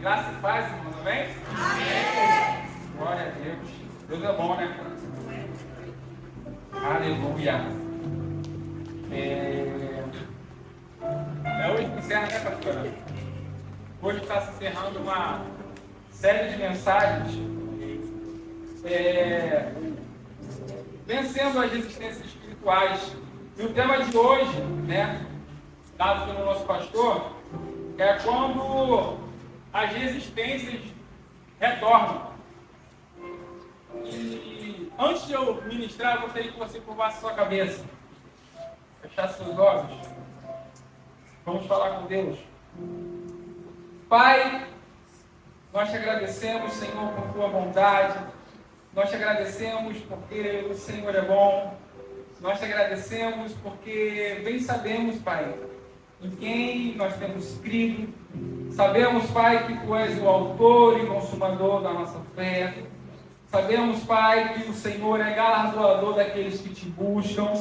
Graça e paz, irmãos, amém? Amém! Glória a Deus. Deus é bom, né? Aleluia. Hoje que encerra, né, pastora? Hoje está se encerrando uma série de mensagens vencendo as resistências espirituais. E o tema de hoje, né, dado pelo nosso pastor, é quando as resistências retornam. E antes de eu ministrar, eu gostaria que você curvasse sua cabeça, fechasse seus olhos. Vamos falar com Deus. Pai, nós te agradecemos, Senhor, por tua bondade. Nós te agradecemos porque o Senhor é bom. Nós te agradecemos porque bem sabemos, Pai, em quem nós temos crido. Sabemos, Pai, que tu és o autor e consumador da nossa fé. Sabemos, Pai, que o Senhor é galardoador daqueles que te buscam.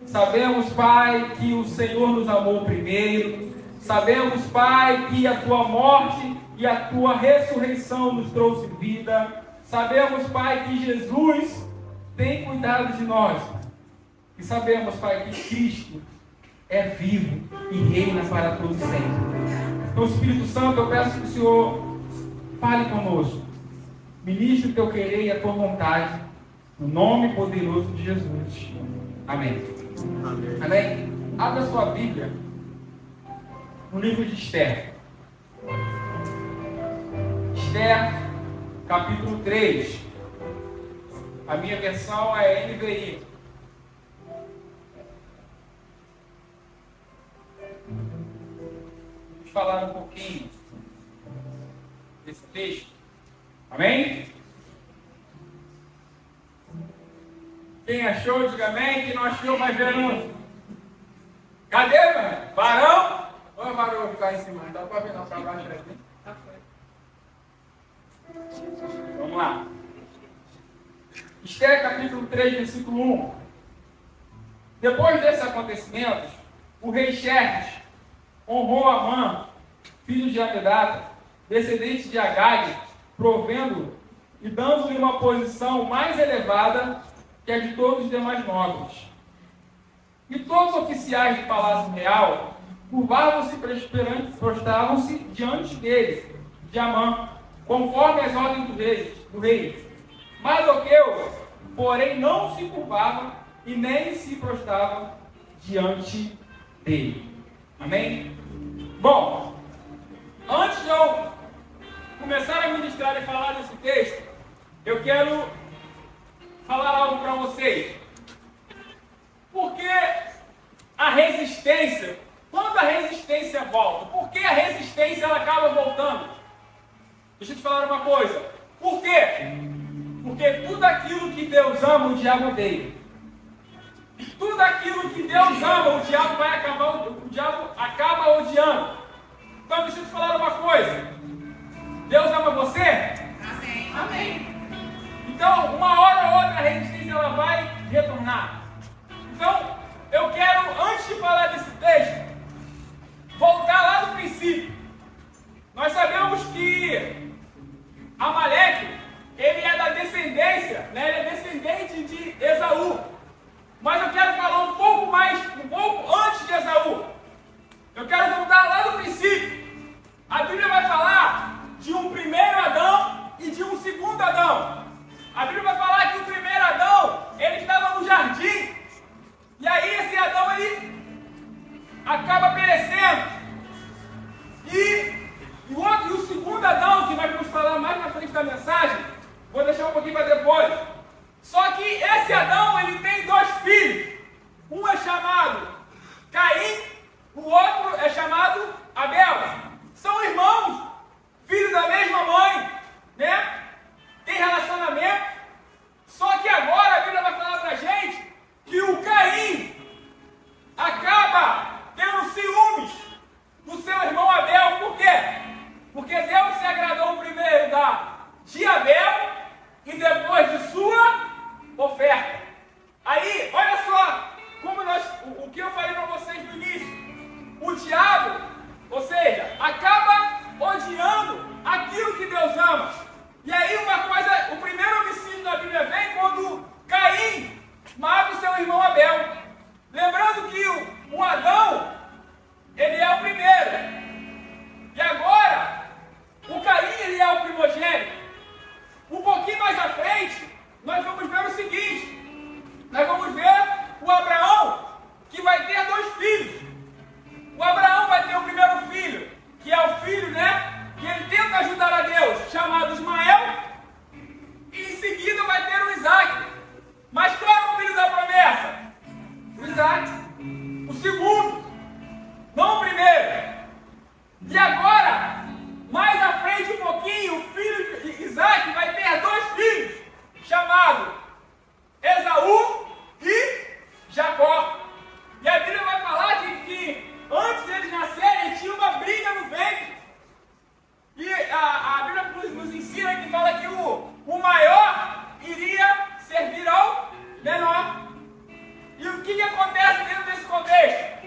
Sabemos, Pai, que o Senhor nos amou primeiro. Sabemos, Pai, que a tua morte e a tua ressurreição nos trouxe vida. Sabemos, Pai, que Jesus tem cuidado de nós. E sabemos, Pai, que Cristo é vivo e reina para todo sempre. Então, Espírito Santo, eu peço que o Senhor fale conosco. Ministre o teu querer e a tua vontade. No nome poderoso de Jesus. Amém. Amém. Amém. Abra sua Bíblia no livro de Esther. Esther, capítulo 3. A minha versão é NVI. Vamos falar um pouquinho desse texto. Amém? Quem achou, diga amém. Quem não achou, vai ver no... Cadê, mano? Varão? Ô, varão, vou ficar em cima. Não dá pra ver não, pra baixo aqui. Vamos lá. Esther, capítulo 3, versículo 1. Depois desses acontecimentos, o rei Xerxes honrou Amã, filho de Amedata, descendente de Agag, provendo e dando-lhe uma posição mais elevada que a de todos os demais nobres. E todos os oficiais do palácio real curvavam-se e prostravam-se diante dele, de Amã, conforme as ordens do rei. Mardoqueu, porém, não se curvava e nem se prostrava diante dele. Amém? Bom, antes de eu começar a ministrar e falar desse texto, eu quero falar algo para vocês. Porque a resistência, quando a resistência volta, por que a resistência ela acaba voltando? Deixa eu te falar uma coisa. Por quê? Porque tudo aquilo que Deus ama, o diabo odeia. Tudo aquilo que Deus ama, o diabo acaba odiando. Então deixa eu te falar uma coisa. Deus ama você? Amém. Amém. Então, uma hora ou outra a resistência ela vai retornar. Então, eu quero, antes de falar desse texto, voltar lá do princípio. Nós sabemos que Amaleque, ele é da descendência, né? Ele é descendente de Esaú. Mas eu quero falar um pouco antes de Esaú. Eu quero voltar lá do princípio. A Bíblia vai falar de um primeiro Adão e de um segundo Adão. A Bíblia vai falar que o primeiro Adão, ele estava no jardim. E aí esse Adão, ele acaba perecendo. E o segundo Adão, que nós vamos falar mais na frente da mensagem, vou deixar um pouquinho para depois. Só que esse Adão, ele tem dois filhos. Um é chamado Caim, o outro é chamado Abel. São irmãos, filhos da mesma mãe, né? Tem relacionamento. Só que agora a Bíblia vai falar pra gente que o Caim acaba tendo ciúmes do seu irmão Abel. Por quê? Porque Deus se agradou primeiro de Abel e depois de sua E agora, mais à frente um pouquinho, o filho de Isaac vai ter 2 filhos, chamados Esaú e Jacó. E a Bíblia vai falar que antes deles nascerem tinha uma briga no ventre. E a Bíblia nos ensina que fala que o maior iria servir ao menor. E o que acontece dentro desse contexto?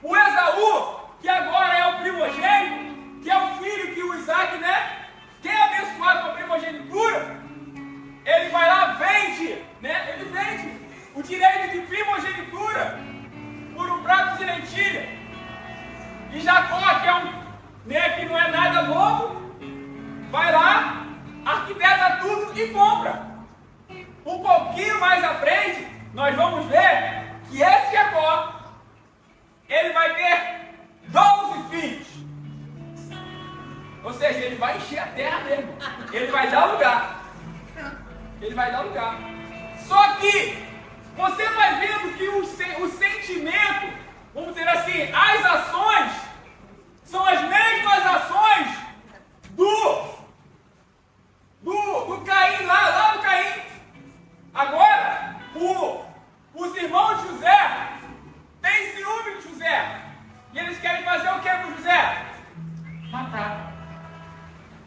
O Esaú, que agora é o primogênito, que é o filho que o Isaac, quer abençoar com a primogenitura, ele vai lá, vende, ele vende o direito de primogenitura por um prato de lentilha. E Jacó, que não é nada louco, vai lá, arquiteta tudo e compra. Um pouquinho mais à frente, nós vamos ver que esse Jacó, ele vai ter 12 filhos. Ou seja, ele vai encher a terra mesmo. Ele vai dar lugar. Ele vai dar lugar. Só que você vai vendo que o sentimento, vamos dizer assim, as ações, são as mesmas ações do Caim, lá do Caim. Agora, os irmãos de José têm ciúme de José. E eles querem fazer o que com José? Matar.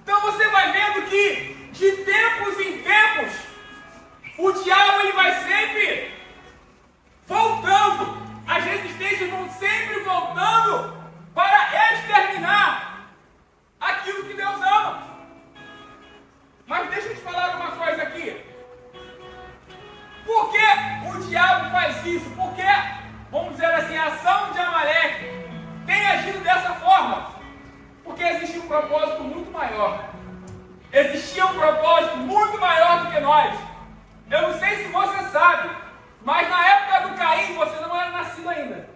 Então você vai vendo que, de tempos em tempos, o diabo ele vai sempre voltando. As resistências vão sempre voltando para exterminar aquilo que Deus ama. Mas deixa eu te falar uma coisa aqui. Por que o diabo faz isso? Por que, vamos dizer assim, a ação de Amaleque tem agido dessa forma? Porque existia um propósito muito maior. Existia um propósito muito maior do que nós. Eu não sei se você sabe, mas na época do Caim você não era nascido ainda.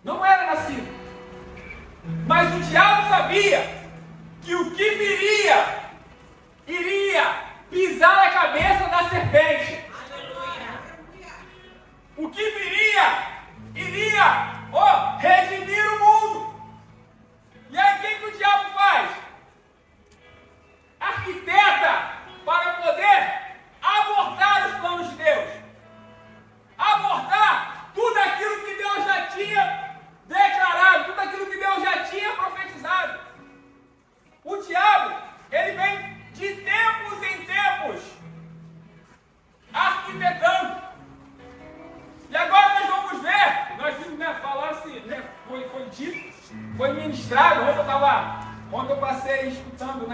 Não era nascido. Mas o diabo sabia que o que viria iria pisar na cabeça da serpente. O que viria iria redimir o mundo. E aí o que o diabo faz? Arquiteta para poder abortar os planos de Deus. Abortar tudo aquilo que Deus já tinha declarado, tudo aquilo que Deus já tinha profetizado. O diabo, ele vem de tempos em tempos arquitetando. E agora nós vamos ver, nós vimos falar-se, foi dito, foi ministrado. Ontem eu passei escutando,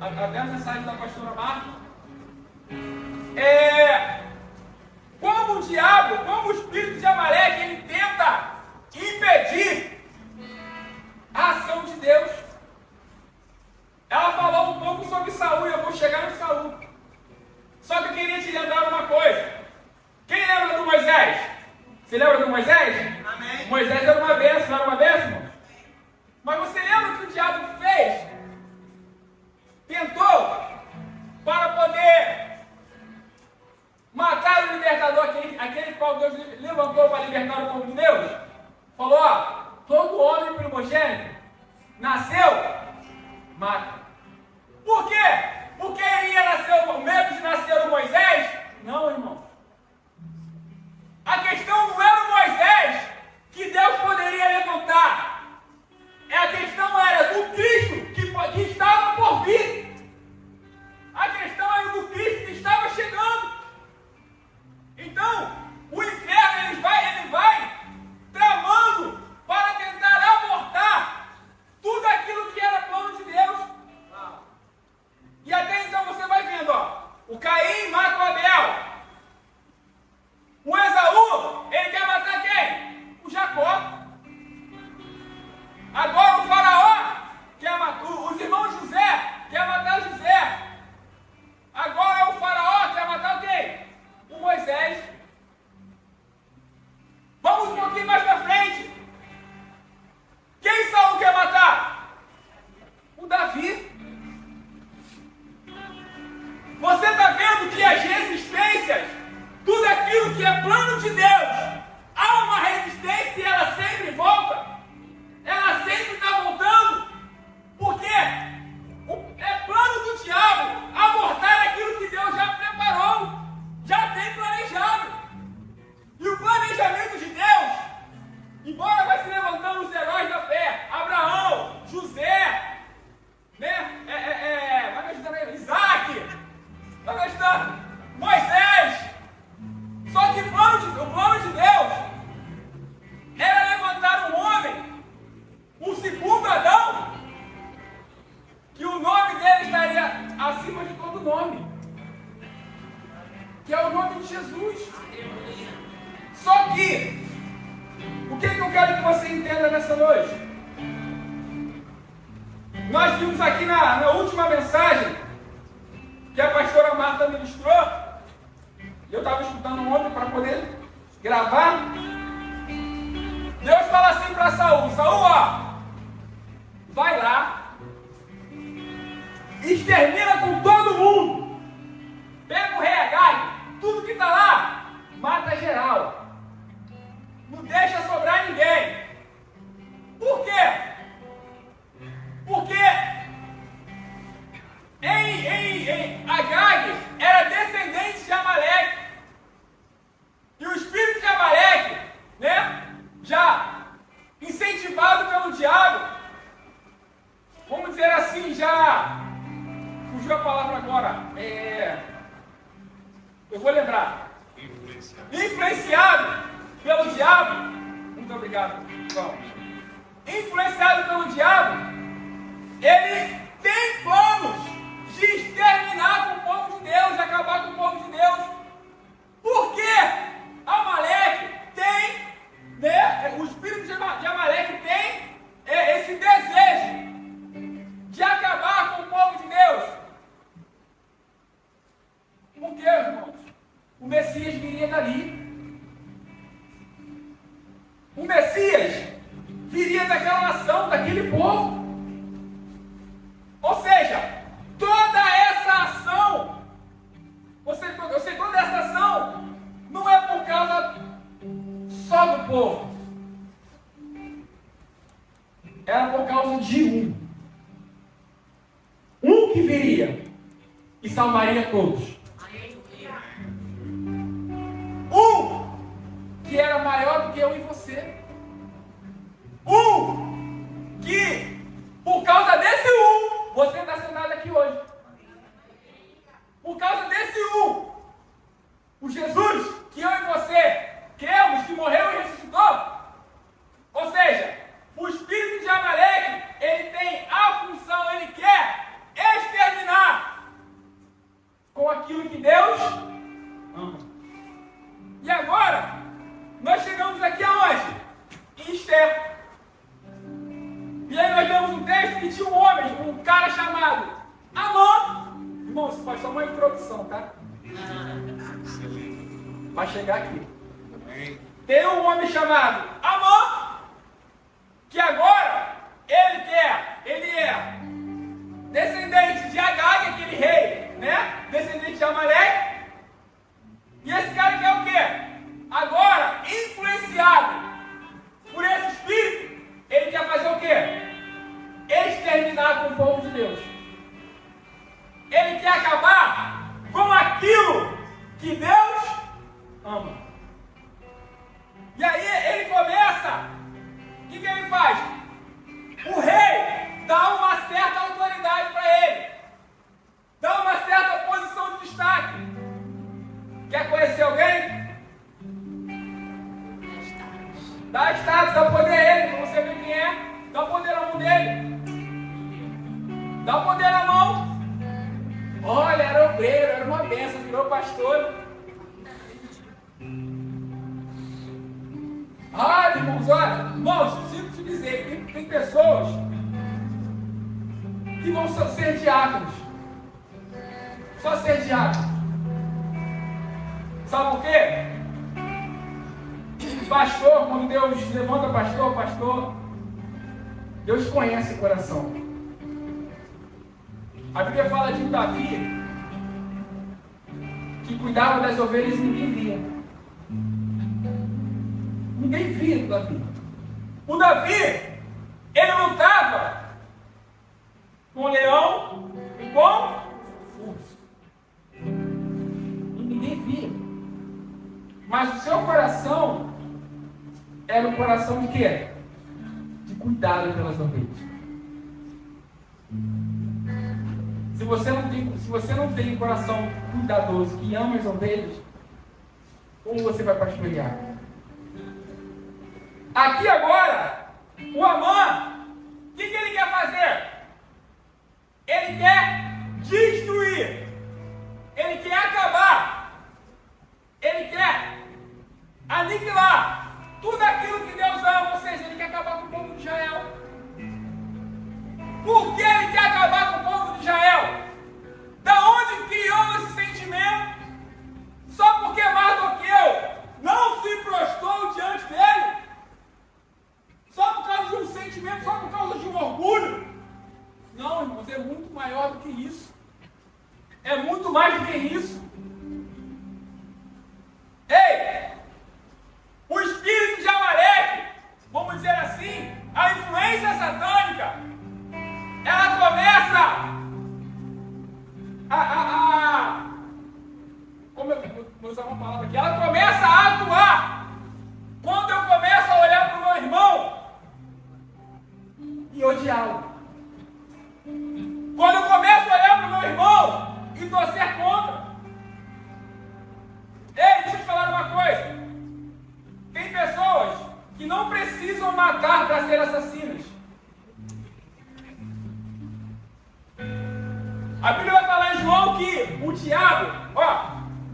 até a mensagem da pastora Marta. Como o diabo, como o espírito de Amaleque, ele tenta impedir a ação de Deus. Ela falou um pouco sobre Saul e eu vou chegar no Saul. Só que eu queria te lembrar uma coisa. Quem lembra do Moisés? Você lembra do Moisés? Amém. Moisés era uma bênção, não era uma bênção? Mas você lembra o que o diabo fez? Tentou para poder matar o libertador, aquele qual Deus levantou para libertar o povo de Deus. Falou, todo homem primogênito nasceu, mata. Por quê? Porque iria nascer com medo de nascer o Moisés? Não, irmão. A questão não era o Moisés que Deus poderia levantar. A questão era do Cristo que estava por vir. A questão era do Cristo que estava chegando. Então, o inferno ele vai tramando para tentar abortar tudo aquilo que era plano de Deus. E até então você vai vendo, o Caim mata o Abel. O Esaú, ele quer matar quem? embora vai se levantando os heróis da fé, Abraão, José, né? Vai me ajudar aí, Isaac, vai me ajudar, Moisés. Só que o plano de Deus era levantar um homem, um segundo Adão, que o nome dele estaria acima de todo nome, que é o nome de Jesus. Só que, o que eu quero que você entenda nessa noite? Nós vimos aqui na última mensagem que a pastora Marta ministrou. Eu estava escutando ontem para poder gravar. Deus fala assim para Saul: Saul, ó, vai lá, extermina com todo mundo, pega o rei Agag, tudo que está lá, mata geral, não deixa sobrar ninguém. Por quê? Porque em Agag era descendente de Amaleque. E o espírito de Amaleque, né, já incentivado pelo diabo, vamos dizer assim, já fugiu a palavra agora, eu vou lembrar, influenciado pelo diabo, muito obrigado, vamos. Influenciado pelo diabo, ele tem planos de exterminar com o povo de Deus, de acabar com o povo de Deus. Por quê? Amaleque tem, né, o espírito de Amaleque tem esse desejo de acabar com o povo de Deus. Por quê, irmãos? O Messias viria dali. O Messias viria daquela nação, daquele povo. Ou seja, toda essa ação, toda essa ação não é por causa só do povo. Era por causa de um que viria e salvaria todos. Um que era maior do que eu e você. Um que, por causa desse você está sentado aqui hoje. Por causa desse o Jesus que eu e você cremos que morreu e ressuscitou. Ou seja, o espírito de Amaleque, ele tem a função, ele quer exterminar com aquilo que Deus ama. E agora, nós chegamos aqui aonde? Em Esther. E aí nós vemos um texto que tinha um homem, um cara chamado Amã. Irmão, isso faz só uma introdução, tá? Vai chegar aqui. Tem um homem chamado Amã, que agora ele é descendente de Agag, aquele rei, né? Descendente de Amaleque. E esse cara quer o quê? Agora, influenciado por esse espírito, ele quer fazer o quê? Exterminar com o povo de Deus. Ele quer acabar com aquilo que Deus ama. E aí ele começa, o que ele faz? O rei dá uma certa autoridade para ele, dá uma certa posição de destaque. Quer conhecer alguém? Dá status, dá poder a ele, pra você ver quem é. Dá poder na mão dele. Dá poder na mão. Olha, era obreiro, era uma bênção, virou pastor. Ah, irmãos, olha, irmãos, sinto te dizer que tem pessoas que vão só ser diáconos. Só ser diáconos. Sabe por quê? Pastor, quando Deus levanta pastor, Deus conhece o coração. A Bíblia fala de um Davi que cuidava das ovelhas e ninguém via. Ninguém via o Davi. O Davi, ele lutava com o leão e com urso. E ninguém via. Mas o seu coração era um coração de quê? De cuidado pelas ovelhas. Se você não tem um coração cuidadoso que ama as ovelhas, como você vai pastorear? Aqui agora, o Amã, o que ele quer fazer? Ele quer destruir, ele quer acabar, ele quer aniquilar tudo aquilo que Deus ama, ou seja, ele quer acabar com o povo de Israel. Por que ele quer acabar com o povo de Israel? Da onde criou esse sentimento? Só porque Mardoqueu não se prostrou diante dele? Só por causa de um sentimento, só por causa de um orgulho? Não, irmãos, é muito maior do que isso. É muito mais do que isso. Ei! O espírito de Amaleque, vamos dizer assim, a influência satânica, ela começa como eu vou usar uma palavra aqui, ela começa a atuar quando eu começo a olhar para o meu irmão e odiá-lo. Quando eu começo a olhar para o meu irmão e torcer contra. Ei, deixa eu te falar uma coisa. Tem pessoas que não precisam matar para ser assassinas. A Bíblia vai falar em João que o diabo,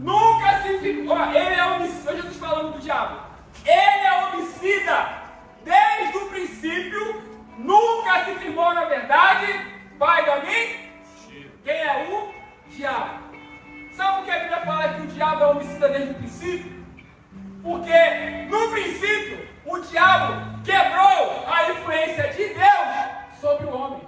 nunca se ficou. Ele é homicida. Hoje eu estou falando do diabo. Ele é homicida desde o princípio, nunca se firmou na verdade. Pai da mim? Quem é o diabo? Sabe por que a Bíblia fala que o diabo é homicida desde o princípio? Porque no princípio o diabo quebrou a influência de Deus sobre o homem.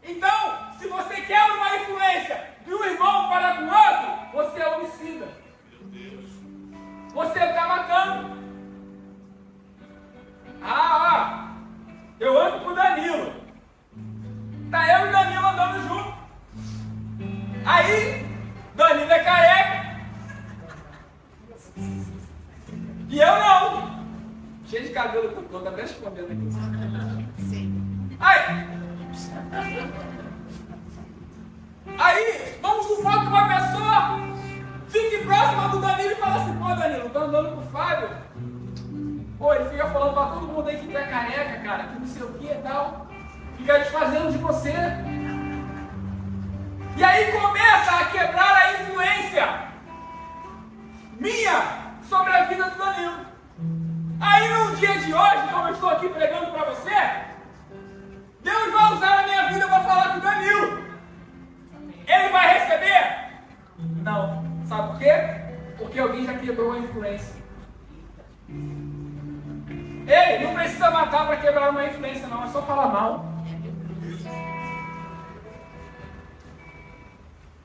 Então, se você quebra uma influência de um irmão para com o outro, você é homicida. Você está matando. Eu ando com o Danilo. Tá eu e o Danilo andando junto. Aí, Danilo é careca. E eu não. Cheio de cabelo, tô até escondendo aqui. Sim. Aí, vamos supor que uma pessoa fique próxima do Danilo e fala assim: pô, Danilo, tô andando com o Fábio. Pô, ele fica falando pra todo mundo aí que tu é careca, cara, que não sei o que e tal. Fica desfazendo de você. E aí começa a quebrar a influência minha sobre a vida do Danilo. Aí no dia de hoje, como eu estou aqui pregando para você, Deus vai usar a minha vida para falar com o Danilo. Ele vai receber? Não. Sabe por quê? Porque alguém já quebrou a influência. Ei, não precisa matar para quebrar uma influência, não. É só falar mal.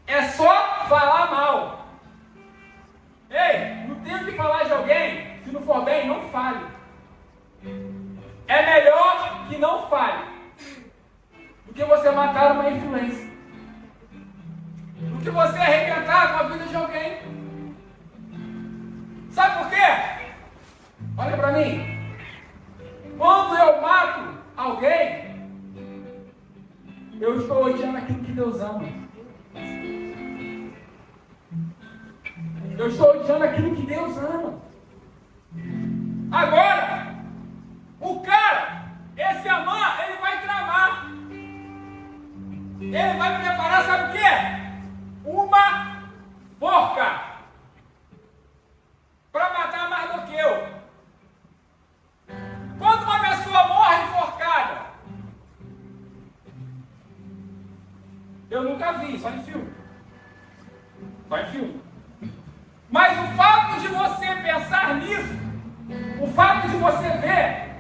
É só falar mal. Ei, no tempo de falar de alguém, se não for bem, não fale. É melhor que não fale do que você matar uma influência, do que você arrebentar com a vida de alguém. Sabe por quê? Olha para mim. Quando eu mato alguém, eu estou odiando aquilo que Deus ama. Eu estou odiando aquilo que Deus ama. Agora, o cara, esse Amã, ele vai tramar. Ele vai preparar, sabe o quê? Uma forca para matar Mardoqueu. Quando uma pessoa morre enforcada, eu nunca vi, só em filme. Só em filme. Mas o fato de você pensar nisso, o fato de você ver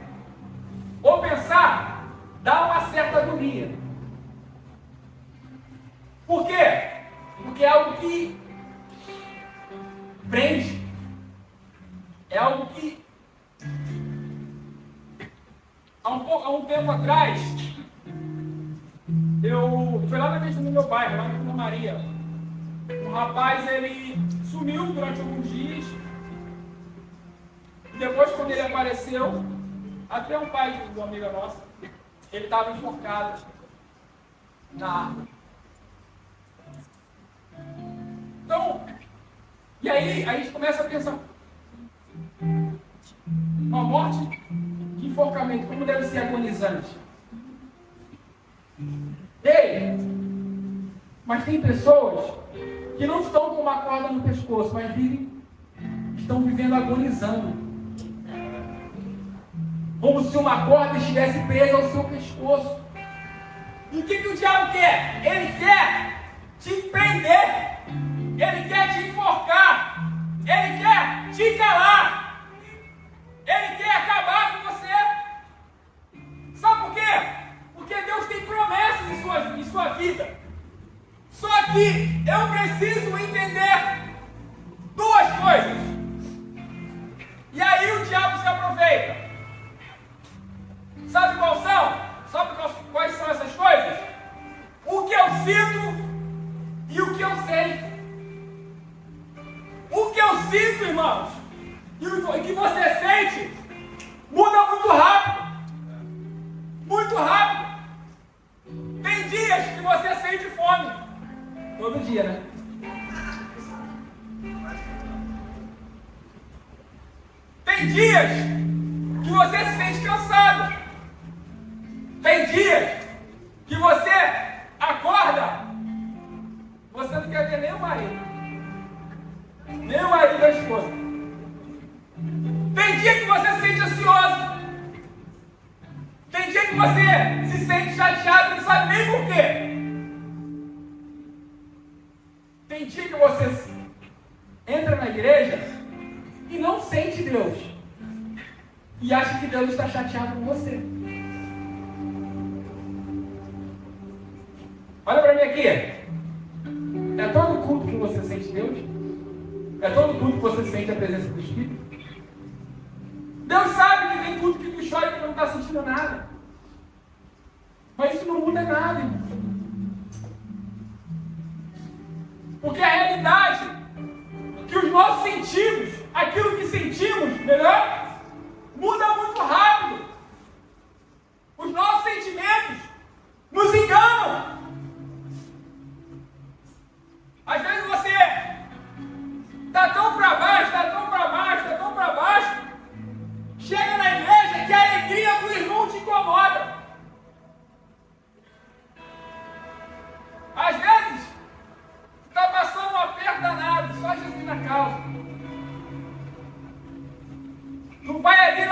ou pensar, dá uma certa agonia. Por quê? Porque é algo que prende. É algo que há um tempo atrás, eu fui lá na igreja do meu bairro, lá na Vila Maria. Um rapaz, ele sumiu durante alguns dias. Depois, quando ele apareceu, até um pai de uma amiga nossa, ele estava enforcado na árvore. Então, e aí a gente começa a pensar, uma morte de enforcamento, como deve ser agonizante. Ei, mas tem pessoas que não estão com uma corda no pescoço, mas estão vivendo agonizando. Como se uma corda estivesse presa ao seu pescoço. E o que o diabo quer? Ele quer te prender. Ele quer te enforcar. Ele quer te calar. Ele quer acabar com você. Sabe por quê? Porque Deus tem promessas em sua vida. Só que eu preciso entender duas coisas. E aí o diabo se aproveita. Sabe quais são? Sabe quais são essas coisas? O que eu sinto e o que eu sei. O que eu sinto, irmãos, e o que você sente muda muito rápido. Muito rápido. Tem dias que você sente fome. Todo dia, né? Tem dias que você se sente cansado. Tem dias que você acorda, você não quer ver nem o marido. Nem o marido da esposa. Tem dia que você se sente ansioso. Tem dia que você se sente chateado e não sabe nem por quê. Tem dia que você entra na igreja e não sente Deus. E acha que Deus está chateado com você. Olha para mim aqui. É todo culto que você sente Deus? É todo culto que você sente a presença do Espírito? Deus sabe que tem culto que tu chora e que não está sentindo nada. Mas isso não muda nada, irmão. Porque a realidade que os nossos sentidos, aquilo que sentimos, melhor, muda muito rápido. Os nossos sentimentos nos enganam. Às vezes você está tão para baixo, está tão para baixo, está tão para baixo, chega na igreja que a alegria do irmão te incomoda. Às vezes, está passando um aperto danado, só Jesus na causa. Tu vai ali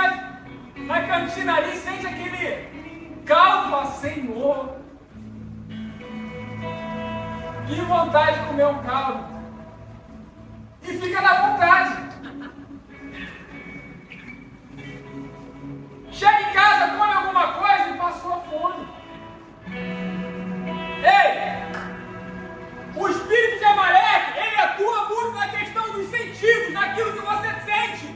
na cantina ali, sente aquele caldo, fala, Senhor, que vontade de comer um caldo. E fica na vontade. Chega em casa, come alguma coisa e passou a fome. Ei! O espírito de Amaleque, ele atua muito na questão dos sentidos, naquilo que você sente.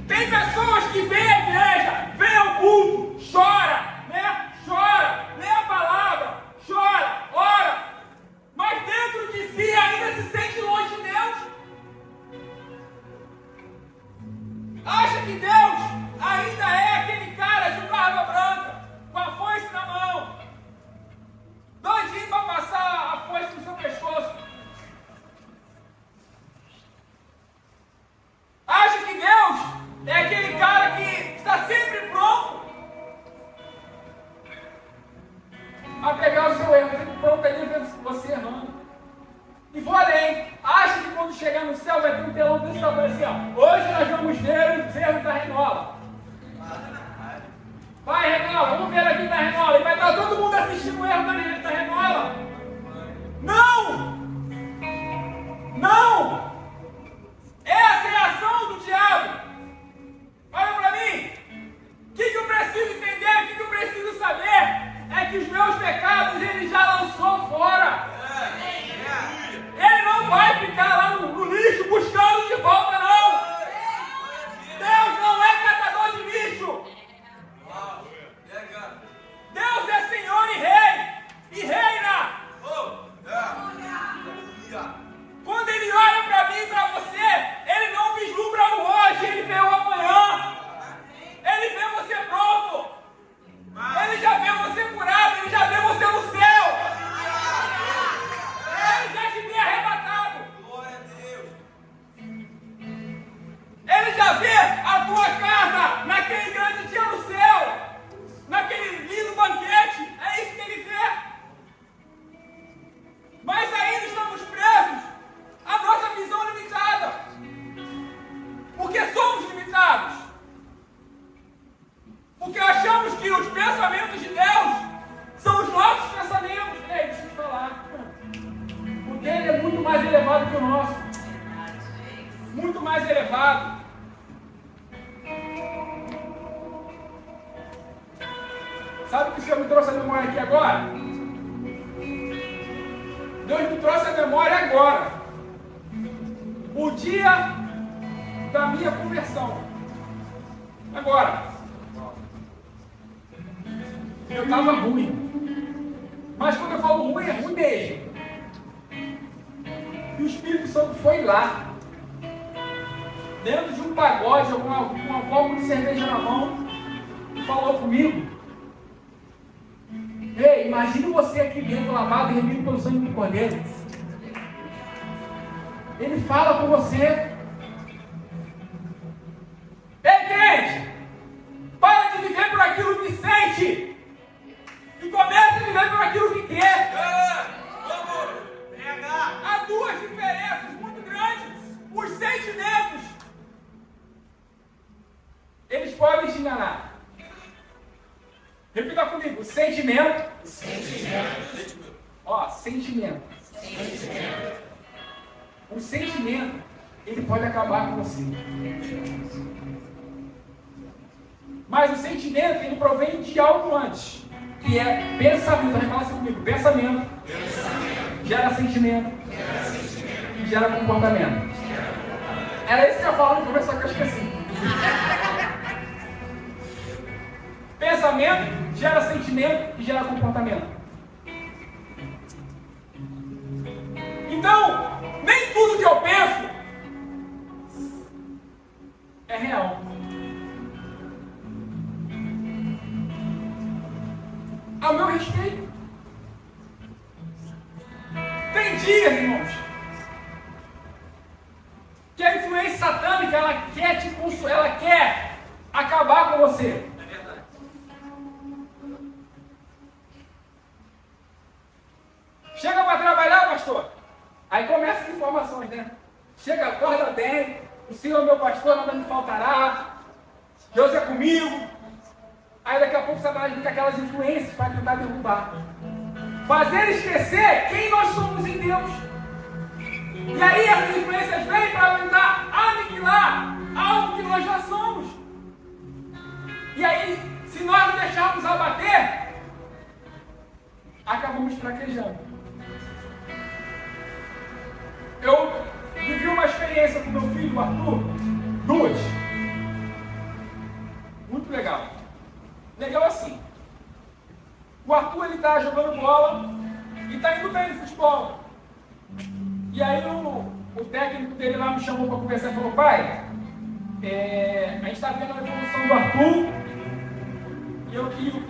Tem pessoas que vêm à igreja, vêm ao culto, chora, né? Chora, lê a palavra, chora, ora, mas dentro de si ainda se sente longe de Deus. Acha que Deus ainda é aquele cara de barba branca, com a foice na mão, doidinho para passar a foice no seu pescoço. Acha que Deus é aquele cara que está sempre pronto a pegar o seu erro, sempre pronto ali ver você errando. E vou além. Acha que quando chegar no céu vai ter um telão desse tamanho assim, ó. Hoje nós vamos ver os erros da Renola. Vai, Renola, vamos ver aqui da Renola. E vai estar todo mundo assistindo o erro da Renola. Não! Não! Essa é a ação do diabo. Olha para mim. O que eu preciso entender, o que eu preciso saber é que os meus pecados ele já lançou fora. Ele não vai ficar lá no lixo buscando de volta, não. tua casa naquele grande dia no céu, naquele lindo banquete. É isso que ele vê. Mas ainda estamos presos à nossa visão limitada, porque somos limitados, porque achamos que os pensamentos de Deus são os nossos pensamentos. Ei, deixa eu te falar, o dele é muito mais elevado que o nosso, muito mais elevado. Sabe o que o Senhor me trouxe a memória aqui agora? Deus me trouxe a memória agora, o dia da minha conversão. Agora, eu estava ruim, mas quando eu falo ruim, é ruim mesmo. E o Espírito Santo foi lá, dentro de um pagode, com um copo de cerveja na mão, e falou comigo. Ei, imagine você aqui dentro, lavado e remido pelo sangue do Cordeiro. Ele fala com você. Ei, crente, para de viver por aquilo que sente e comece a viver por aquilo que quer. Há duas diferenças muito grandes. Os sentimentos, eles podem te enganar. Repita comigo, sentimento. Ó, sentimento. O sentimento, ele pode acabar com você. Mas o sentimento, ele provém de algo antes, que é pensamento. Fala assim comigo, pensamento. Gera sentimento. E gera comportamento. Era isso que eu ia falar no começo, só que eu esqueci. Pensamento gera sentimento e gera comportamento. Então, nem tudo que eu penso é real. Ao meu respeito. Tem dias, irmãos, que a influência satânica, ela quer te consolar, ela quer acabar com você. Chega para trabalhar, pastor. Aí começa as informações, né? Chega, acorda bem. O Senhor, meu pastor, nada me faltará. Deus é comigo. Aí daqui a pouco Satanás vem com aquelas influências para tentar derrubar. Fazer esquecer quem nós somos em Deus. E aí essas influências vêm para tentar aniquilar algo que nós já somos. E aí, se nós não deixarmos abater, acabamos fraquejando. Eu vivi uma experiência com meu filho, Arthur, duas. Muito legal. Legal assim. O Arthur, ele tá jogando bola e tá indo bem no futebol. E aí o técnico dele lá me chamou para conversar e falou: pai, a gente está vendo a evolução do Arthur.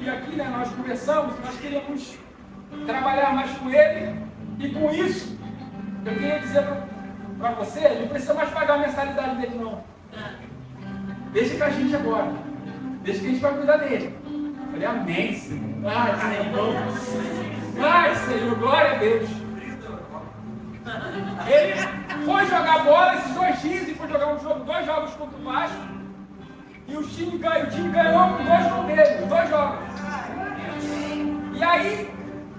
E aqui, né, nós conversamos, nós queríamos trabalhar mais com ele. E com isso, eu queria dizer para você, não precisa mais pagar a mensalidade dele não. Deixa com a gente agora. Deixa que a gente vai cuidar dele. Eu falei, amém, Senhor. Ai, Senhor. Ai, Senhor, glória a Deus. Ele foi jogar bola esses 2 dias e foi jogar um jogo, 2 jogos contra o Vasco. E o time ganhou com 2 gols dele, os 2 jogos. E aí,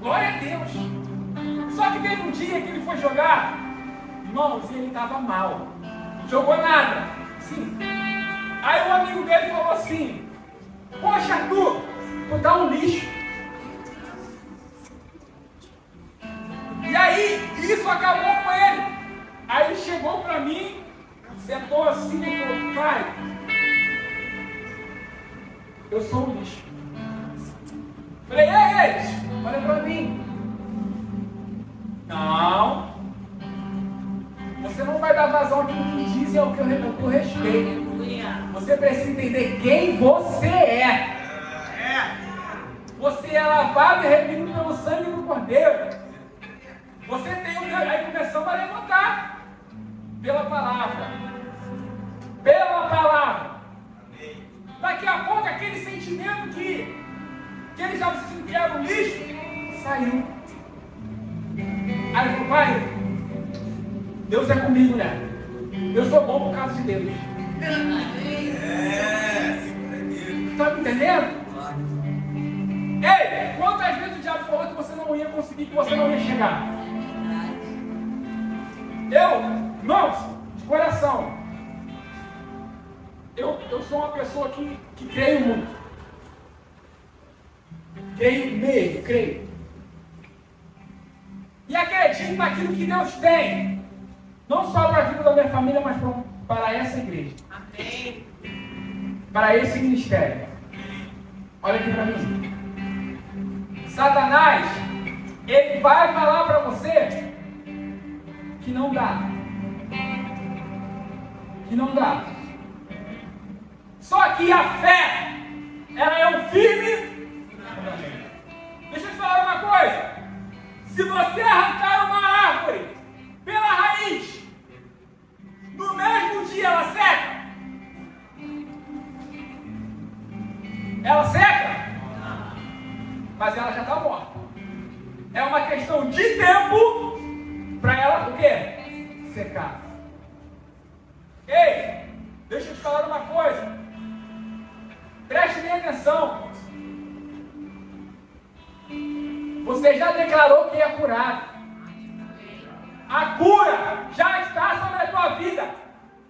glória a Deus. Só que teve um dia que ele foi jogar, irmãos, e ele estava mal. Jogou nada. Sim. Aí um amigo dele falou assim: poxa, Arthur, tu tá um lixo. E aí, isso acabou com ele. Aí ele chegou pra mim, sentou assim e falou: pai, eu sou um lixo. Falei: ei, olha pra mim. Não, você não vai dar vazão àquilo que dizem ao que eu respeito. Você precisa entender quem você é. Você é lavado e remido pelo sangue do Cordeiro. Você tem um... Aí começamos a levantar pela palavra. Pela palavra. comigo, né? Eu sou bom por causa de Deus. Está me entendendo? Ei, quantas vezes o diabo falou que você não ia conseguir, que você não ia chegar? Irmãos, de coração, eu sou uma pessoa que creio muito. Creio. E acredito naquilo que Deus tem. Não só para a vida da minha família, mas para essa igreja. Amém. Para esse ministério. Olha aqui para mim. Satanás, ele vai falar para você que não dá. Que não dá. Só que a fé, ela é um firme. Deixa eu te falar uma coisa. Se você arrancar uma árvore pela raiz, no mesmo dia ela seca. Ela seca? Mas ela já está morta. É uma questão de tempo para ela o quê? Secar. Ei, deixa eu te falar uma coisa. Preste bem atenção. Você já declarou que é curado. A cura já está sobre a tua vida.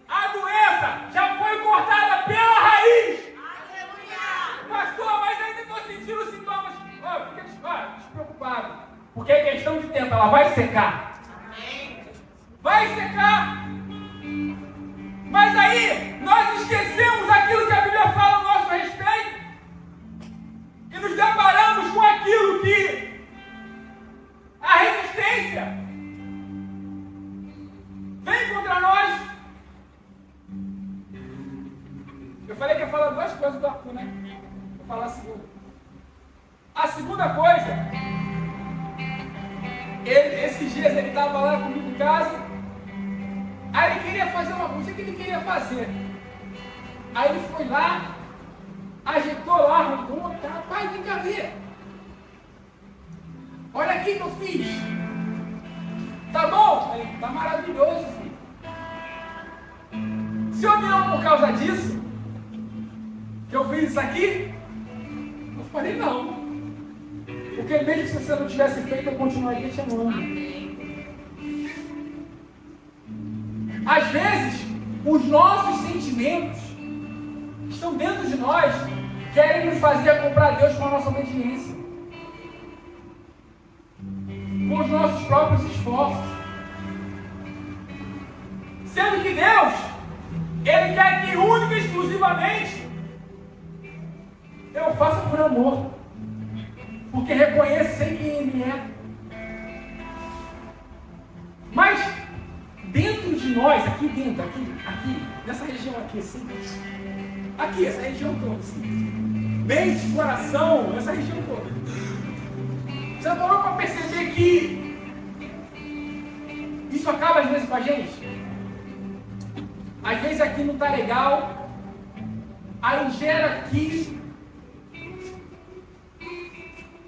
A doença já foi cortada pela raiz. Aleluia! Pastor, mas ainda estou sentindo os sintomas. Fica despreocupado. Porque é questão de tempo, ela vai secar. Vai secar. Mas aí, nós esquecemos aquilo que a Bíblia fala a nosso respeito. E nos deparamos com aquilo que a resistência vem contra nós. Eu falei que ia falar duas coisas do Arthur, né? Vou falar a segunda. A segunda coisa, esses dias ele estava lá comigo em casa, aí ele queria fazer uma coisa que ele queria fazer. Aí ele foi lá, ajeitou lá, arrumou, tá, pai, vem cá ver. Olha aqui que eu fiz. Tá bom? Falei, tá maravilhoso, filho. Se eu me amo por causa disso, que eu fiz isso aqui, eu falei, não. Porque mesmo se você não tivesse feito, eu continuaria te amando. Às vezes, os nossos sentimentos estão dentro de nós, querem nos fazer comprar Deus com a nossa obediência. Com os nossos próprios esforços. Sendo que Deus, Ele quer que única e exclusivamente eu faça por amor. Porque reconheço sem quem Ele é. Mas dentro de nós, aqui dentro, aqui, nessa região aqui, assim, aqui, essa região toda, assim, mente, coração, essa região toda. Você parou para perceber que isso acaba às vezes com a gente? Às vezes aqui não está legal, aí gera aqui,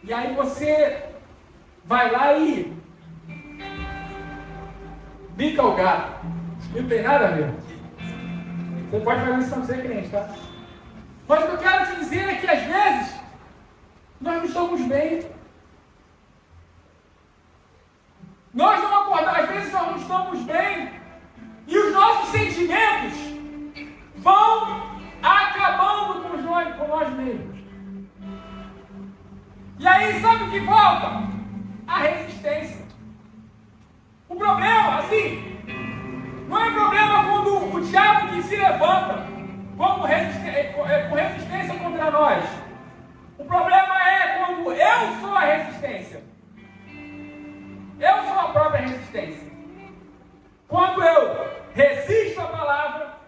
e aí você vai lá e bica o gato. Não tem nada a ver. Você pode fazer isso sem ser crente, tá? Mas o que eu quero te dizer é que às vezes nós não estamos bem. Nós não acordamos, às vezes nós não estamos bem. E os nossos sentimentos vão acabando com nós mesmos. E aí, sabe o que volta? A resistência. O problema, assim, não é problema quando o diabo que se levanta com resistência contra nós. O problema é quando eu sou a resistência. Eu sou a própria resistência. Quando eu resisto à palavra,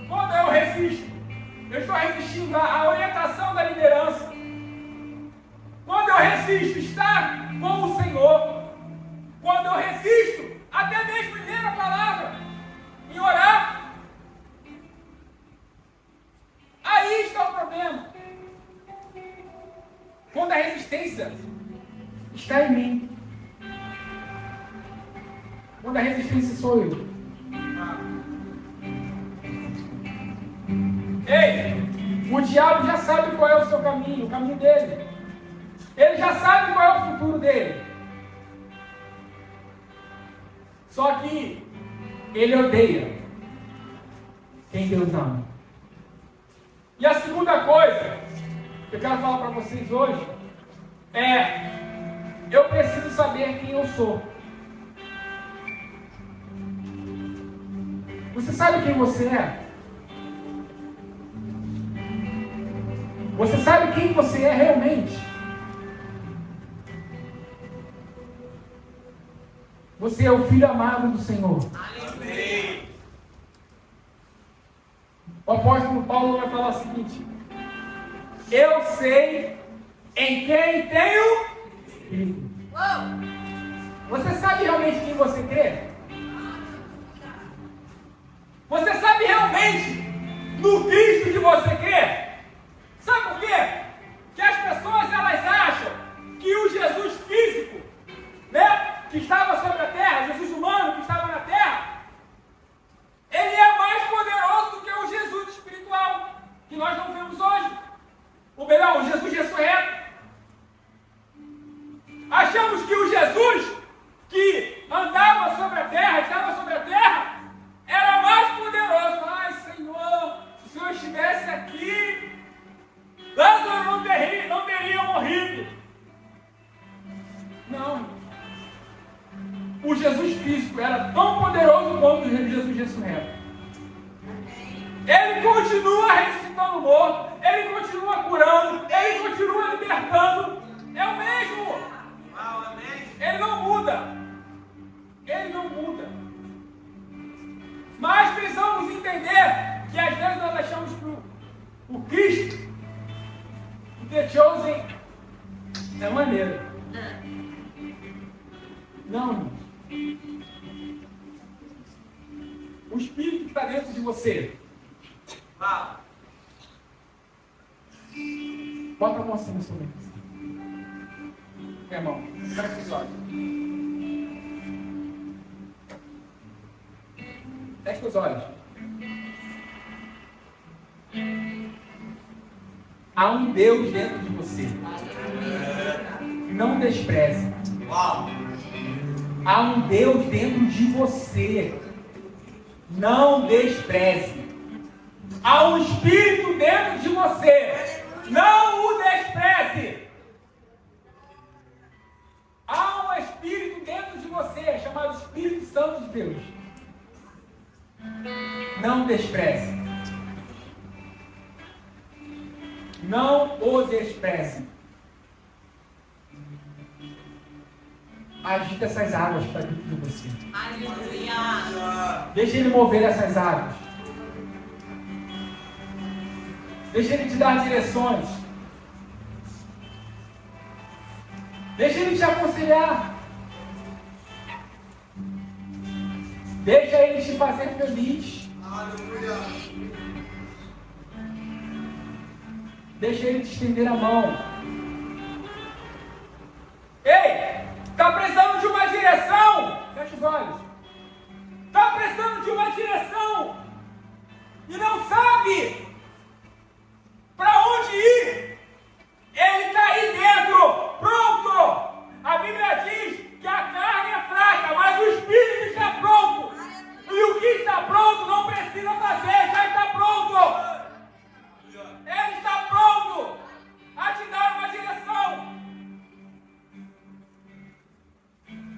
quando eu resisto, eu estou resistindo à orientação da liderança. Quando eu resisto estar com o Senhor, quando eu resisto até mesmo em ler a palavra, em orar, aí está o problema. Quando a resistência está em mim. Quando a resistência sou eu. Ei, o diabo já sabe qual é o seu caminho, o caminho dele. Ele já sabe qual é o futuro dele. Só que ele odeia quem Deus ama. E a segunda coisa que eu quero falar para vocês hoje é: eu preciso saber quem eu sou. Você sabe quem você é? Você sabe quem você é realmente? Você é o filho amado do Senhor. Amém. O apóstolo Paulo vai falar o seguinte: eu sei em quem tenho crido. Você sabe realmente quem você crê? Você sabe realmente no Cristo que você crê? Sabe por quê? Que as pessoas elas acham que o Jesus físico, né, que estava sobre a terra, Jesus humano que estava na terra, ele é mais poderoso do que o Jesus espiritual que nós não vemos hoje. Ou melhor, o Jesus ressurreto. Achamos que o Jesus que andava sobre a terra, estava sobre a terra, era mais poderoso. Ai, Senhor, se o Senhor estivesse aqui, Lázaro não teria morrido. Não. O Jesus físico era tão poderoso quanto o Jesus ressurreto. Ele continua ressuscitando o morto, ele continua curando, ele continua libertando. É o mesmo. Ele não muda. Ele não muda. Mas precisamos entender que às vezes nós achamos que o Cristo, o The Chosen, é maneiro. Não. O Espírito que está dentro de você. Bota a mão assim na sua cabeça. Meu irmão, fecha os olhos. Fecha os olhos. Há um Deus dentro de você. Não despreze. Há um Deus dentro de você. Não despreze. Há um Espírito dentro de você. Não o despreze. Há um Espírito dentro de você, chamado Espírito Santo de Deus. Não despreze. Não o despreze. Agita essas águas para dentro de você. Aleluia. Deixa ele mover essas águas. Deixa ele te dar direções. Deixa ele te aconselhar. Deixa ele te fazer feliz. Aleluia. Deixa ele te estender a mão. Ei! Está precisando de uma direção? Fecha os olhos. Está precisando de uma direção e não sabe para onde ir. Ele está aí dentro, pronto. A Bíblia diz que a carne é fraca, mas o Espírito está pronto. E o que está pronto não precisa fazer, já está pronto. Ele está pronto a te dar uma direção.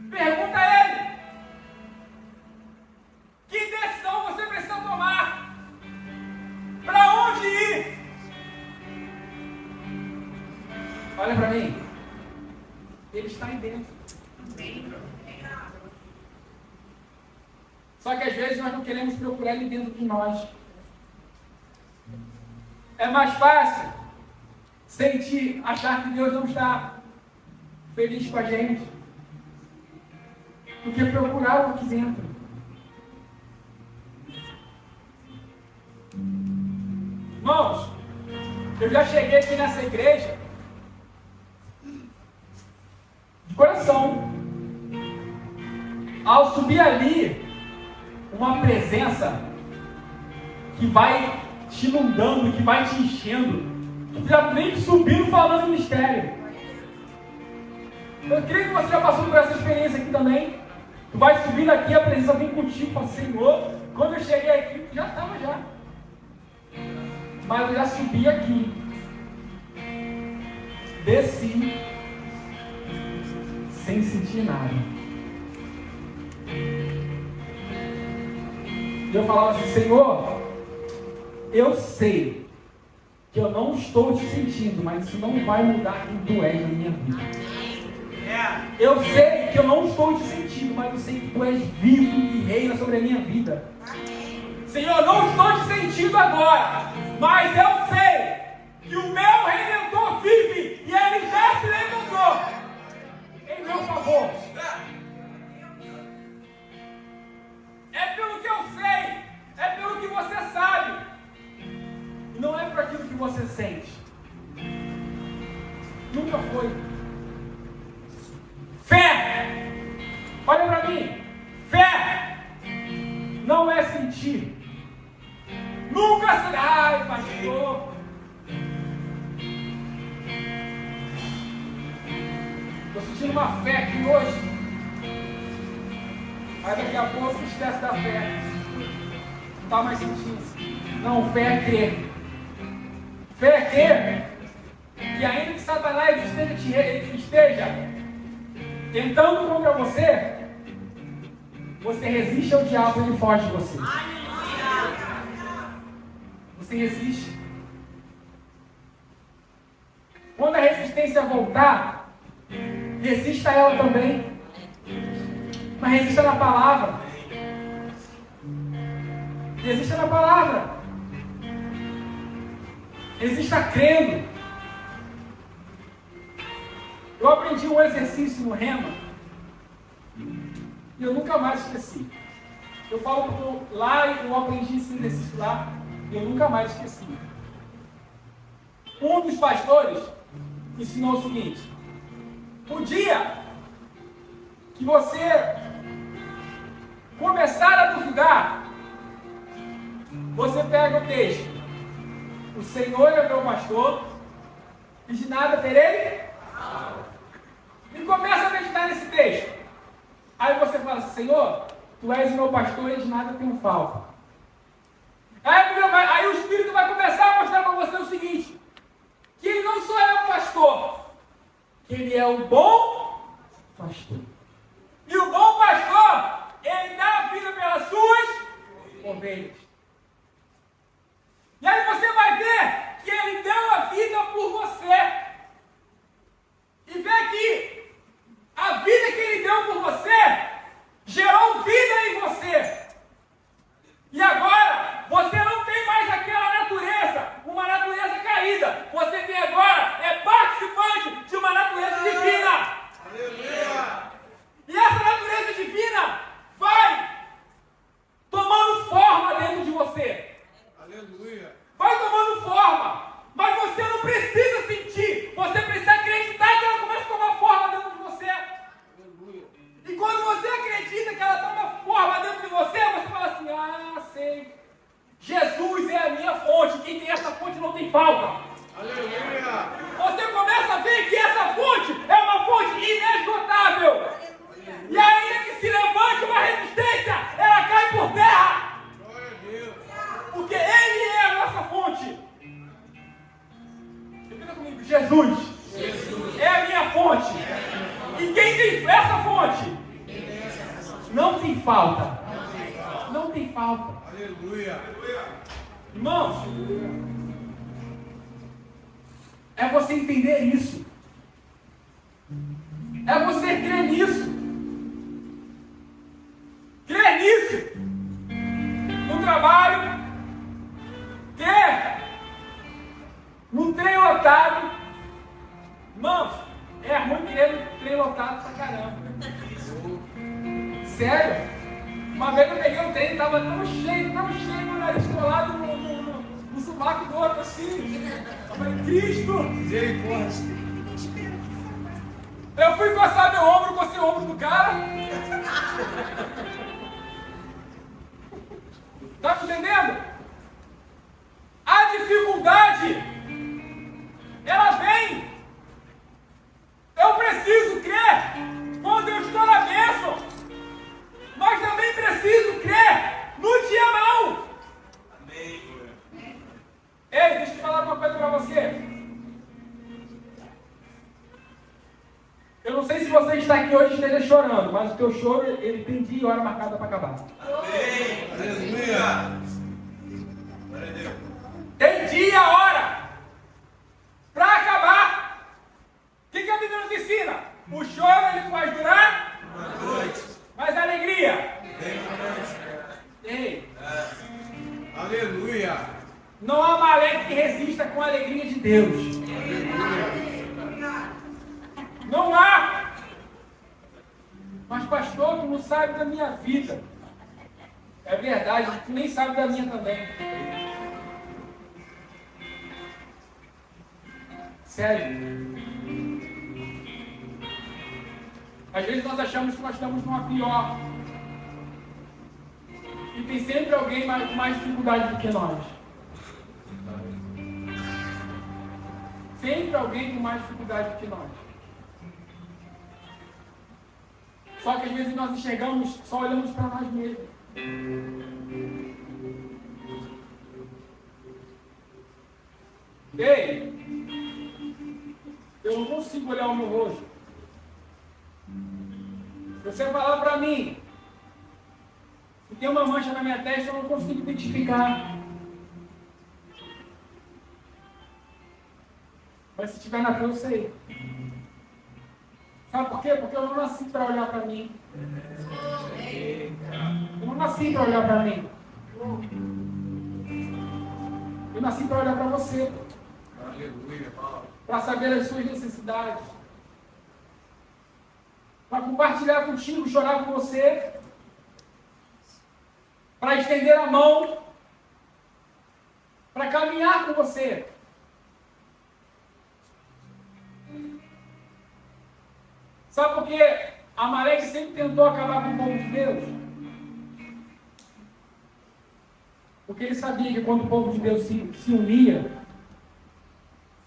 Pergunta a ele: que decisão você precisa tomar? Para onde ir? Olha para mim. Ele está aí dentro. Só que às vezes nós não queremos procurar ele dentro de nós. É mais fácil sentir, achar que Deus não está feliz com a gente, do que procurá-lo aqui dentro. Irmãos, eu já cheguei aqui nessa igreja de coração. Ao subir ali, uma presença que vai te inundando, que vai te enchendo. Tu já vem subindo falando em mistério. Eu creio que você já passou por essa experiência aqui também. Tu vai subindo aqui, a presença vem contigo, fala, Senhor, quando eu cheguei aqui, tu já estava já. Mas eu já subi aqui. Desci. Sem sentir nada. E eu falava assim, Senhor, eu sei que eu não estou te sentindo, mas isso não vai mudar quem tu és na minha vida. Eu sei que eu não estou te sentindo, mas eu sei que tu és vivo e reina sobre a minha vida. Senhor, eu não estou te sentindo agora, mas eu sei que o meu Redentor vive e ele já se levantou em meu favor. É pelo que eu sei, é pelo que você sabe, e não é por aquilo que você sente. Nunca foi. Fé, olha para mim, fé não é sentir. Nunca se, ai pastor, estou sentindo uma fé aqui hoje, aí daqui a pouco esquece da fé, não está mais sentindo. Não, fé é crer. Fé é crer que ainda que Satanás esteja tentando contra você, você resiste ao diabo e ele foge de você. Você resiste. Quando a resistência voltar, resista a ela também. Mas resista na palavra. Resista na palavra. Resista crendo. Eu aprendi um exercício no Rema e eu nunca mais esqueci. Eu falo porque lá eu aprendi esse exercício lá e eu nunca mais esqueci. Um dos pastores ensinou o seguinte: o dia que você começar a duvidar, você pega o texto, o Senhor é meu pastor e de nada terei. E começa a meditar nesse texto. Aí você fala assim, Senhor, tu és o meu pastor e de nada tenho falta. Aí o Espírito vai começar a mostrar para você o seguinte, que ele não só é o pastor, que ele é o bom pastor. E o bom pastor, ele dá a vida pelas suas ovelhas. E aí você vai ver que ele deu a vida por você. E vê que a vida que ele deu por você gerou vida em você. E agora você não tem mais aquela natureza, uma natureza caída. Você tem agora, é participante de uma natureza divina. Aleluia! E essa natureza divina vai tomando forma dentro de você. Aleluia! Vai tomando forma. Mas você não precisa sentir. Você precisa acreditar que ela começa a tomar forma dentro de você. Aleluia. E quando você acredita que ela toma forma dentro de você, você fala assim, ah, sei. Jesus é a minha fonte. Quem tem essa fonte não tem falta. Aleluia. Você começa a ver que essa fonte é uma fonte inesgotável. Aleluia. E ainda que se levante uma resistência, ela cai por terra. Glória a Deus. Porque Ele é a nossa fonte. Repita comigo, Jesus é a minha fonte. E quem tem essa fonte não tem falta. Não tem falta. Aleluia. Irmãos, é você entender isso. É você crer nisso. Crer nisso. No trabalho, ter no trem lotado. Irmãos, é ruim crer no trem lotado pra caramba. Sério? Uma vez eu peguei um trem, estava tão cheio, meu nariz colado no sovaco do outro assim. Eu falei, Cristo! Eu fui coçar meu ombro, cocei o ombro do cara. Está me entendendo? A dificuldade, ela vem. Eu preciso crer quando eu estou na bênção, mas também preciso crer no dia mau. Amém. Ei, deixa eu falar uma coisa para você. Eu não sei se você está aqui hoje e esteja chorando, mas o teu choro, ele tem dia e hora marcada para acabar. Amém. Aleluia. Tem dia e hora para acabar. O que a Bíblia nos ensina? O choro ele pode durar uma noite, mas a alegria vem uma noite. Ei. Aleluia. Não há Amaleque que resista com a alegria de Deus. Não há. Mas pastor, tu não sabe da minha vida. É verdade, tu nem sabe da minha também. Sério. Às vezes nós achamos que nós estamos numa pior. E tem sempre alguém com mais dificuldade do que nós. Sempre alguém com mais dificuldade do que nós. Só que às vezes nós enxergamos, só olhamos para nós mesmos. Ei, eu não consigo olhar o meu rosto. Se você falar para mim que tem uma mancha na minha testa, eu não consigo identificar. Mas se tiver na tua, eu sei. Sabe por quê? Porque eu não nasci para olhar para mim. Eu não nasci para olhar para mim. Eu nasci para olhar para você. Para saber as suas necessidades. Para compartilhar contigo, chorar com você. Para estender a mão. Para caminhar com você. Sabe por que Amaleque sempre tentou acabar com o povo de Deus? Porque ele sabia que quando o povo de Deus se unia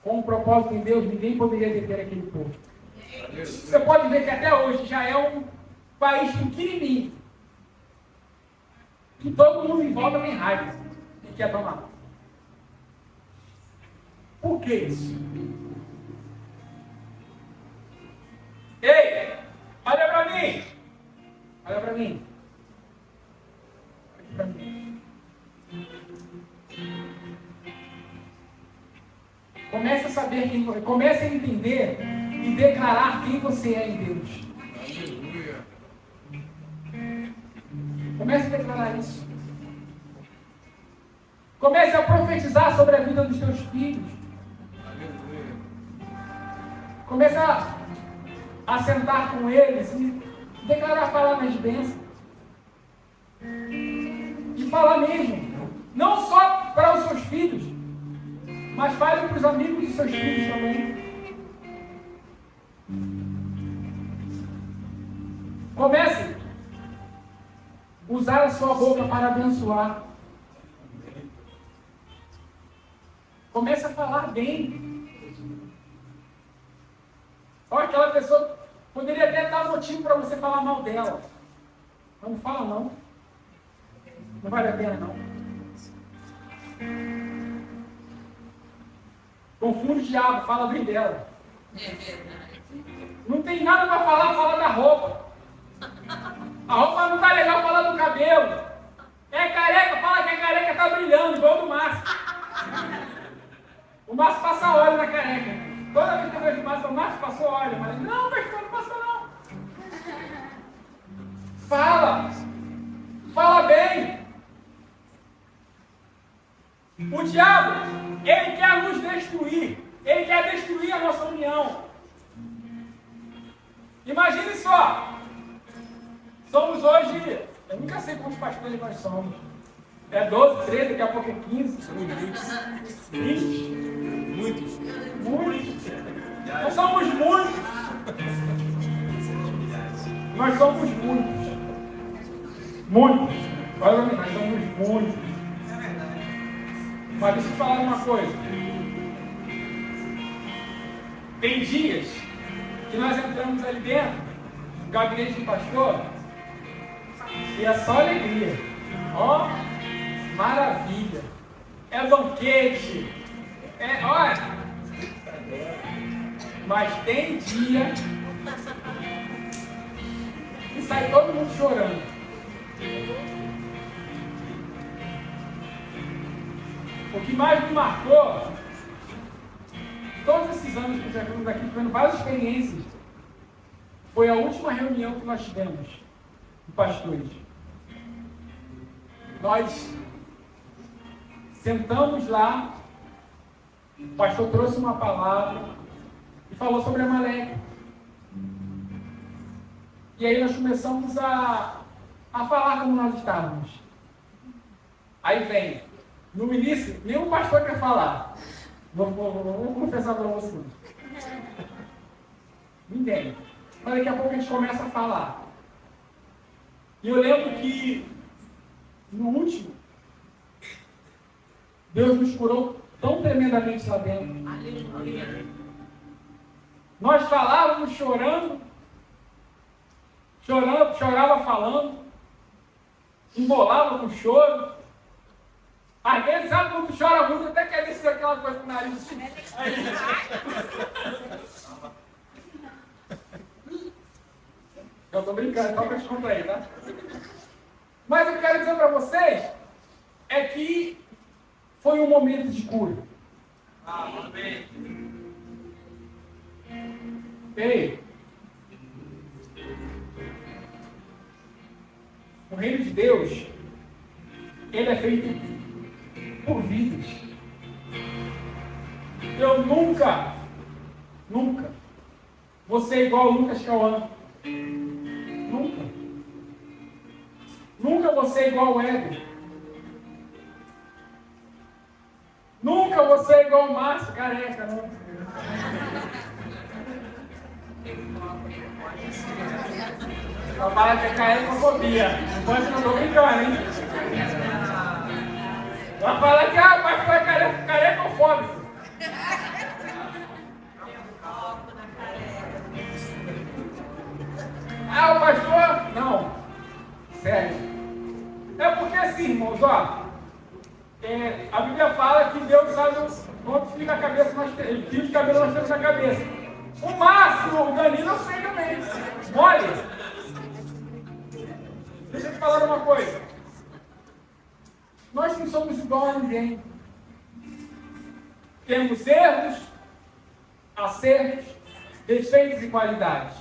com um propósito em Deus, ninguém poderia deter aquele povo. Você pode ver que até hoje já é um país pequenininho, que todo mundo em volta tem raiva e quer tomar. Por que isso? Ei, olha para mim. Olha para mim. Olha para mim. Comece a saber comece a entender e declarar quem você é em Deus. Aleluia. Comece a declarar isso. Comece a profetizar sobre a vida dos seus filhos. Aleluia. Comece a sentar com eles e declarar palavras de bênção. E falar mesmo. Não só para os seus filhos, mas fale para os amigos dos seus filhos também. Comece a usar a sua boca para abençoar. Comece a falar bem. Olha, aquela pessoa poderia até dar motivo para você falar mal dela. Não fala não. Não vale a pena não. Confunde o diabo, fala bem dela. Não tem nada para falar, fala da roupa. A roupa não está legal, fala do cabelo. É careca, fala que a careca está brilhando, igual do Márcio. O Márcio passa óleo na careca. Toda vez que eu vejo o Márcio passou óleo. Mas não, pastor, não passou não. Fala. Fala bem. O diabo, ele quer nos destruir. Ele quer destruir a nossa união. Imagine só. Somos hoje, eu nunca sei quantos pastores nós somos. É 12, 13, daqui a pouco é 15. Somos 20. Muitos. Nós somos muitos. Nós somos muitos. Muitos. Olha para mim, nós somos muitos. Mas deixa eu te falar uma coisa. Tem dias que nós entramos ali dentro, no gabinete do pastor, e é só alegria. Ó, maravilha. É banquete. Olha. Mas tem dia que sai todo mundo chorando. O que mais me marcou, todos esses anos que já estamos aqui, tivemos várias experiências, foi a última reunião que nós tivemos de pastores. Nós sentamos lá, o pastor trouxe uma palavra e falou sobre Amaleque. E aí nós começamos a falar como nós estávamos. Aí vem, no início, nenhum pastor quer falar. Vou confessar para vocês. Ninguém. Mas daqui a pouco a gente começa a falar. E eu lembro que, no último, Deus nos curou tão tremendamente lá dentro. Nós falávamos chorando, chorava falando, embolava com choro. Às vezes, sabe quando tu chora muito, até quer descer aquela coisa no nariz. Eu tô brincando, só para te contar aí, tá? Mas o que eu quero dizer para vocês é que foi um momento de cura. Amém. Ei, o reino de Deus, ele é feito por vidas. Eu nunca vou ser igual ao Lucas Cauã. Nunca vou ser igual ao Éder. Nunca vou ser igual ao Márcio Careca, não. A palavra é carecofobia. Enquanto eu não estou brincando, hein? Vai falar que o pastor é carecofóbico. O pastor? Não. Sério. É porque assim, irmãos, ó. A Bíblia fala que Deus sabe quantos fios de cabeça fios de cabelo nós temos na cabeça. O máximo, o Danilo eu sei também. Mole. Deixa eu te falar uma coisa. Nós não somos igual a ninguém. Temos erros, acertos, defeitos e qualidades.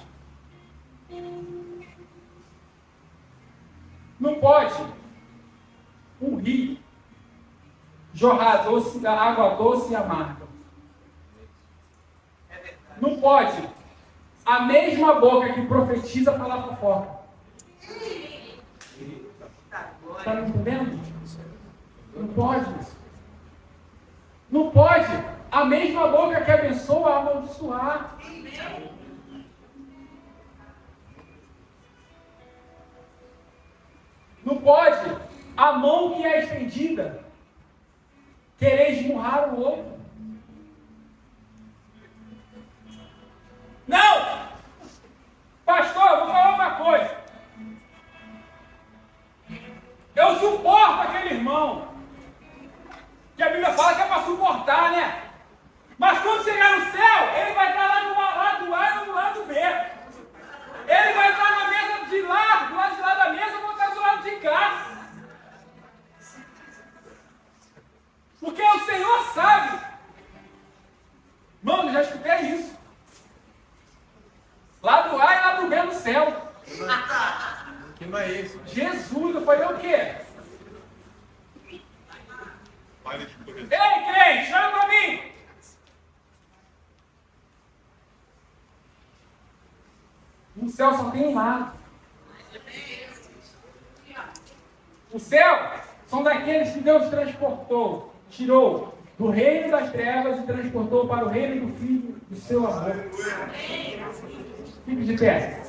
Não pode um rio jorrar água doce e amarga. Não pode a mesma boca que profetiza falar fofoca. Está me entendendo? Não pode isso. Não pode a mesma boca que abençoa amaldiçoar. Não pode a mão que é estendida querer esmurrar o outro. Não! Pastor, vou falar uma coisa. Eu suporto aquele irmão. Que a Bíblia fala que é para suportar, né? Mas quando chegar no céu, ele vai estar lá no lado A e no lado B. Ele vai estar na mesa de lá, do lado de lá da mesa, eu vou estar do lado de cá. Porque o Senhor sabe. Mano, já escutei isso. Lado A e lado B no céu. Que mais é isso? Jesus, eu falei o quê? Ei, crente, olha para mim. No céu só tem um lado. O céu são daqueles que Deus transportou, tirou do reino das trevas e transportou para o reino do Filho do seu amor. Fique de pé.